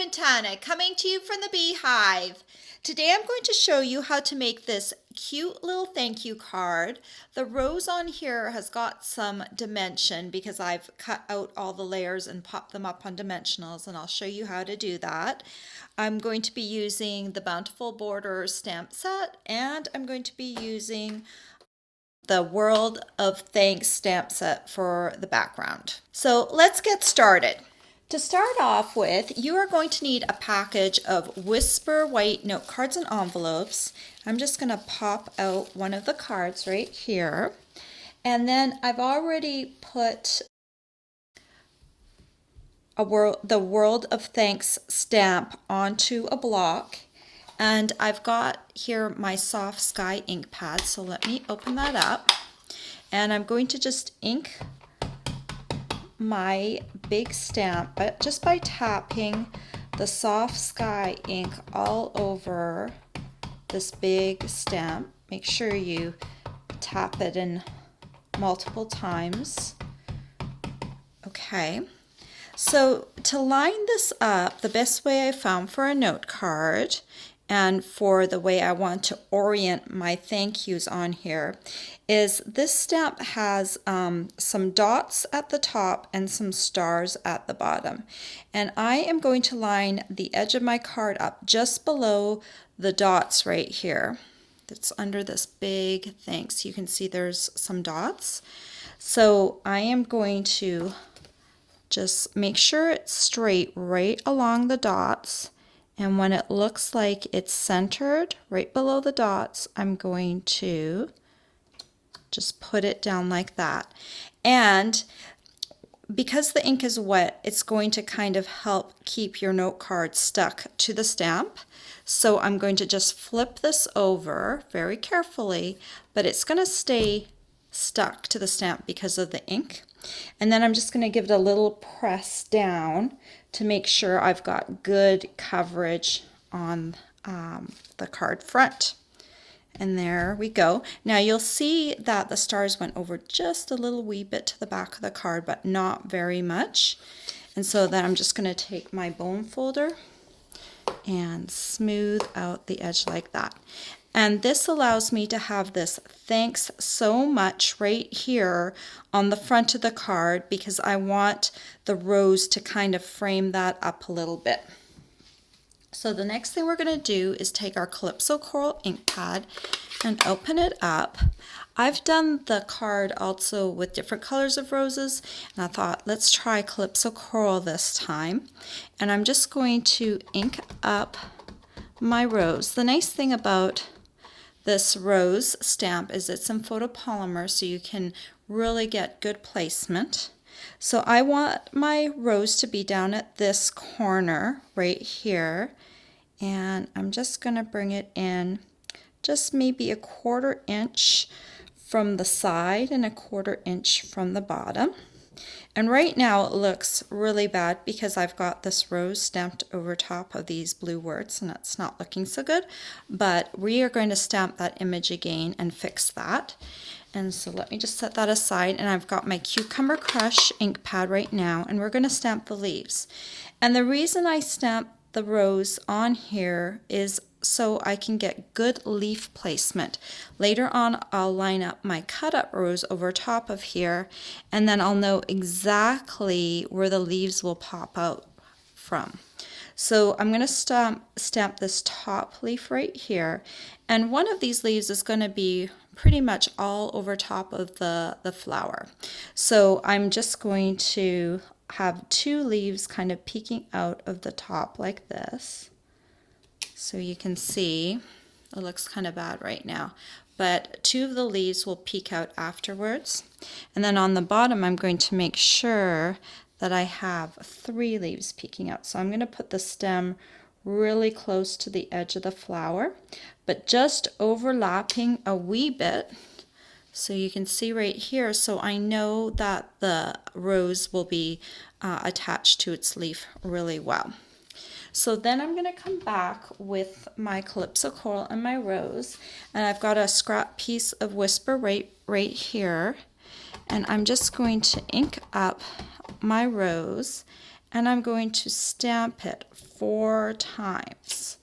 Quintana coming to you from the Beehive. Today I'm going to show you how to make this cute little thank you card. The rose on here has got some dimension because I've cut out all the layers and popped them up on dimensionals, and I'll show you how to do that. I'm going to be using the Bountiful Borders stamp set, and I'm going to be using the World of Thanks stamp set for the background. So let's get started. To start off with, you are going to need a package of Whisper White note cards and envelopes. I'm just going to pop out one of the cards right here. And then I've already put the World of Thanks stamp onto a block. And I've got here my Soft Sky ink pad, so let me open that up. And I'm going to just ink my big stamp, but just by tapping the Soft Sky ink all over this big stamp. Make sure you tap it in multiple times. Okay, so to line this up, the best way I found for a note card and for the way I want to orient my thank yous on here is this stamp has some dots at the top and some stars at the bottom. And I am going to line the edge of my card up just below the dots right here. That's under this big thanks. You can see there's some dots. So I am going to just make sure it's straight right along the dots. And when it looks like it's centered right below the dots, I'm going to just put it down like that. And because the ink is wet, it's going to kind of help keep your note card stuck to the stamp. So I'm going to just flip this over very carefully, but it's going to stay stuck to the stamp because of the ink. And then I'm just going to give it a little press down to make sure I've got good coverage on the card front. And there we go. Now you'll see that the stars went over just a little wee bit to the back of the card, but not very much. And so then I'm just going to take my bone folder and smooth out the edge like that. And this allows me to have this thanks so much right here on the front of the card because I want the rose to kind of frame that up a little bit. So the next thing we're going to do is take our Calypso Coral ink pad and open it up. I've done the card also with different colors of roses, and I thought let's try Calypso Coral this time. And I'm just going to ink up my rose. The nice thing about this rose stamp is it's in photopolymer, so you can really get good placement. So I want my rose to be down at this corner right here, and I'm just going to bring it in just maybe 1/4 inch from the side and 1/4 inch from the bottom. And right now it looks really bad because I've got this rose stamped over top of these blue words and it's not looking so good, but we are going to stamp that image again and fix that. And so let me just set that aside, and I've got my Cucumber Crush ink pad right now, and we're going to stamp the leaves. And the reason I stamp the rose on here is so I can get good leaf placement. Later on I'll line up my cut up rose over top of here, and then I'll know exactly where the leaves will pop out from. So I'm going to stamp this top leaf right here, and one of these leaves is going to be pretty much all over top of the flower. So I'm just going to have 2 leaves kind of peeking out of the top like this. So you can see it looks kind of bad right now, but 2 of the leaves will peek out afterwards. And then on the bottom I'm going to make sure that I have 3 leaves peeking out. So I'm going to put the stem really close to the edge of the flower, but just overlapping a wee bit. So you can see right here, so I know that the rose will be attached to its leaf really well. So then I'm going to come back with my Calypso Coral and my rose, and I've got a scrap piece of Whisper right here, and I'm just going to ink up my rose and I'm going to stamp it 4 times.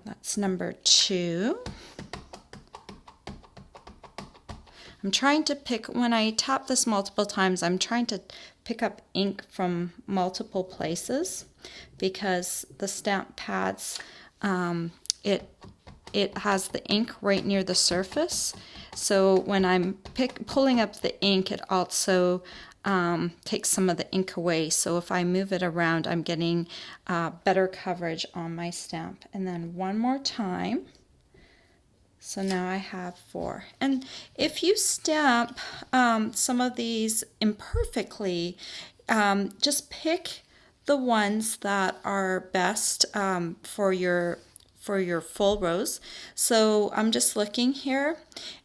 That's number 2. I'm trying to pick, when I tap this multiple times, I'm trying to pick up ink from multiple places because the stamp pads, it has the ink right near the surface. So when I'm pulling up the ink, it also takes some of the ink away. So if I move it around, I'm getting better coverage on my stamp. And then one more time. So now I have 4. And if you stamp some of these imperfectly, just pick the ones that are best for your full rose. So I'm just looking here,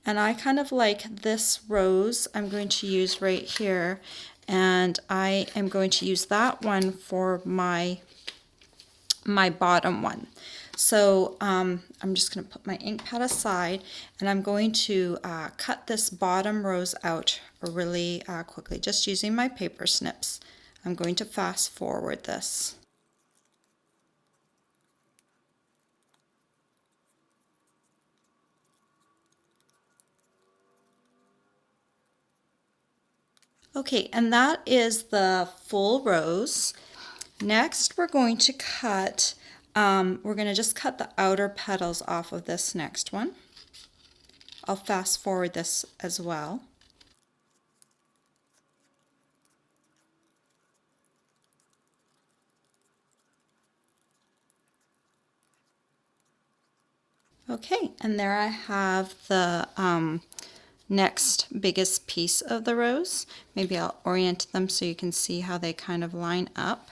and I kind of like this rose I'm going to use right here, and I am going to use that one for my bottom one. So I'm just going to put my ink pad aside, and I'm going to cut this bottom rose out really quickly, just using my paper snips. I'm going to fast forward this. Okay, and that is the full rose. Next, we're going to cut, we're going to just cut the outer petals off of this next one. I'll fast forward this as well. Okay, and there I have the next biggest piece of the rose. Maybe I'll orient them so you can see how they kind of line up.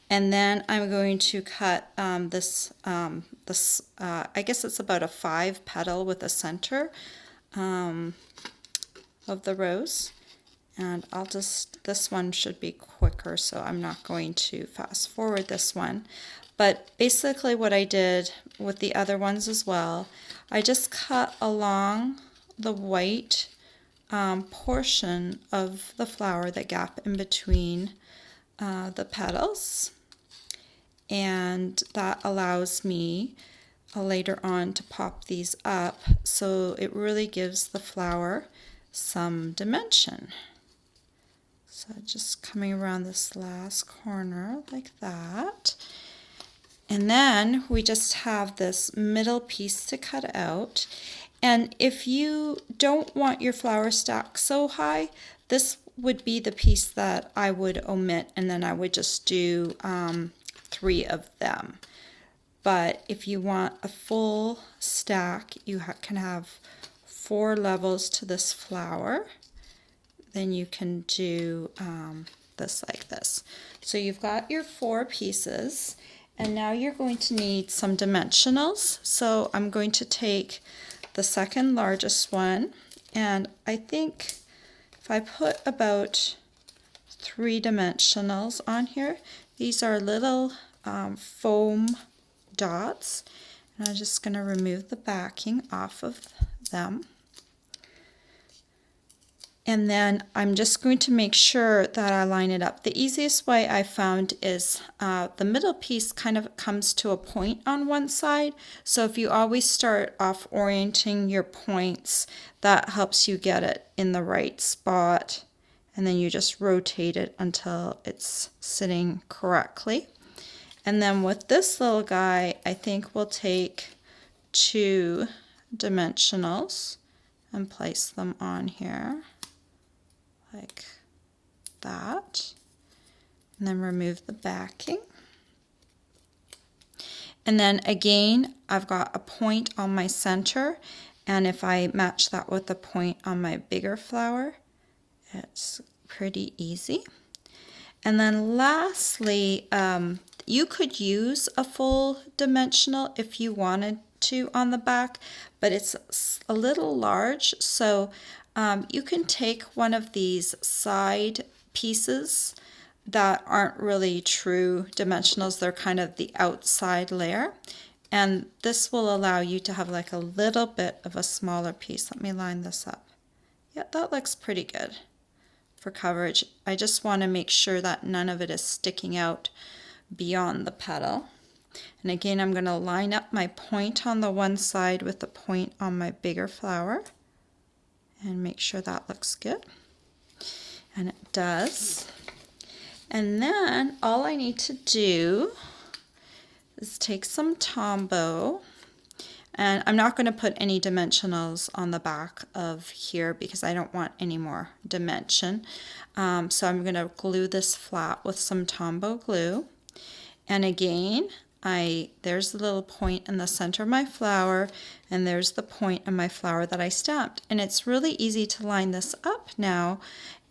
And then I'm going to cut this, I guess it's about a 5 petal with a center of the rose. And I'll just, this one should be quicker, so I'm not going to fast forward this one. But basically what I did with the other ones as well, I just cut along the white portion of the flower, the gap in between the petals. And that allows me later on to pop these up, so it really gives the flower some dimension. So just coming around this last corner like that. And then we just have this middle piece to cut out. And if you don't want your flower stack so high, this would be the piece that I would omit, and then I would just do 3 of them. But if you want a full stack, you can have 4 levels to this flower. Then you can do this like this. So you've got your 4 pieces, and now you're going to need some dimensionals. So I'm going to take the second largest one, and I think if I put about 3 dimensionals on here, these are little foam dots, and I'm just going to remove the backing off of them. And then I'm just going to make sure that I line it up. The easiest way I found is the middle piece kind of comes to a point on one side. So if you always start off orienting your points, that helps you get it in the right spot. And then you just rotate it until it's sitting correctly. And then with this little guy, I think we'll take 2 dimensionals and place them on here like that, and then remove the backing. And then again, I've got a point on my center, and if I match that with the point on my bigger flower, it's pretty easy. And then lastly, you could use a full dimensional if you wanted to on the back, but it's a little large, so you can take one of these side pieces that aren't really true dimensionals. They're kind of the outside layer, and this will allow you to have like a little bit of a smaller piece. Let me line this up. Yeah, that looks pretty good for coverage. I just want to make sure that none of it is sticking out beyond the petal. And again, I'm going to line up my point on the one side with the point on my bigger flower and make sure that looks good. And it does. And then all I need to do is take some Tombow, and I'm not going to put any dimensionals on the back of here because I don't want any more dimension. So I'm going to glue this flat with some Tombow glue. And again, there's the little point in the center of my flower, and there's the point in my flower that I stamped. And it's really easy to line this up now,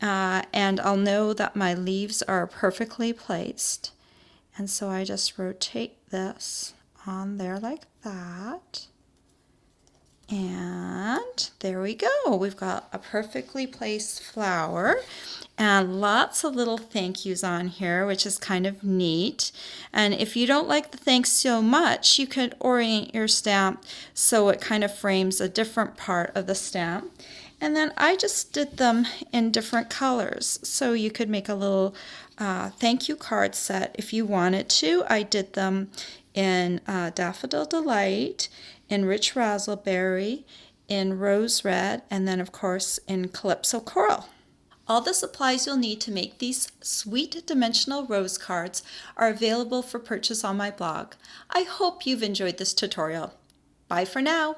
and I'll know that my leaves are perfectly placed. And so I just rotate this on there like that. And there we go. We've got a perfectly placed flower and lots of little thank yous on here, which is kind of neat. And if you don't like the thanks so much, you could orient your stamp so it kind of frames a different part of the stamp. And then I just did them in different colors. So you could make a little thank you card set if you wanted to. I did them in Daffodil Delight, in Rich Razzleberry, in Rose Red, and then of course in Calypso Coral. All the supplies you'll need to make these sweet dimensional rose cards are available for purchase on my blog. I hope you've enjoyed this tutorial. Bye for now.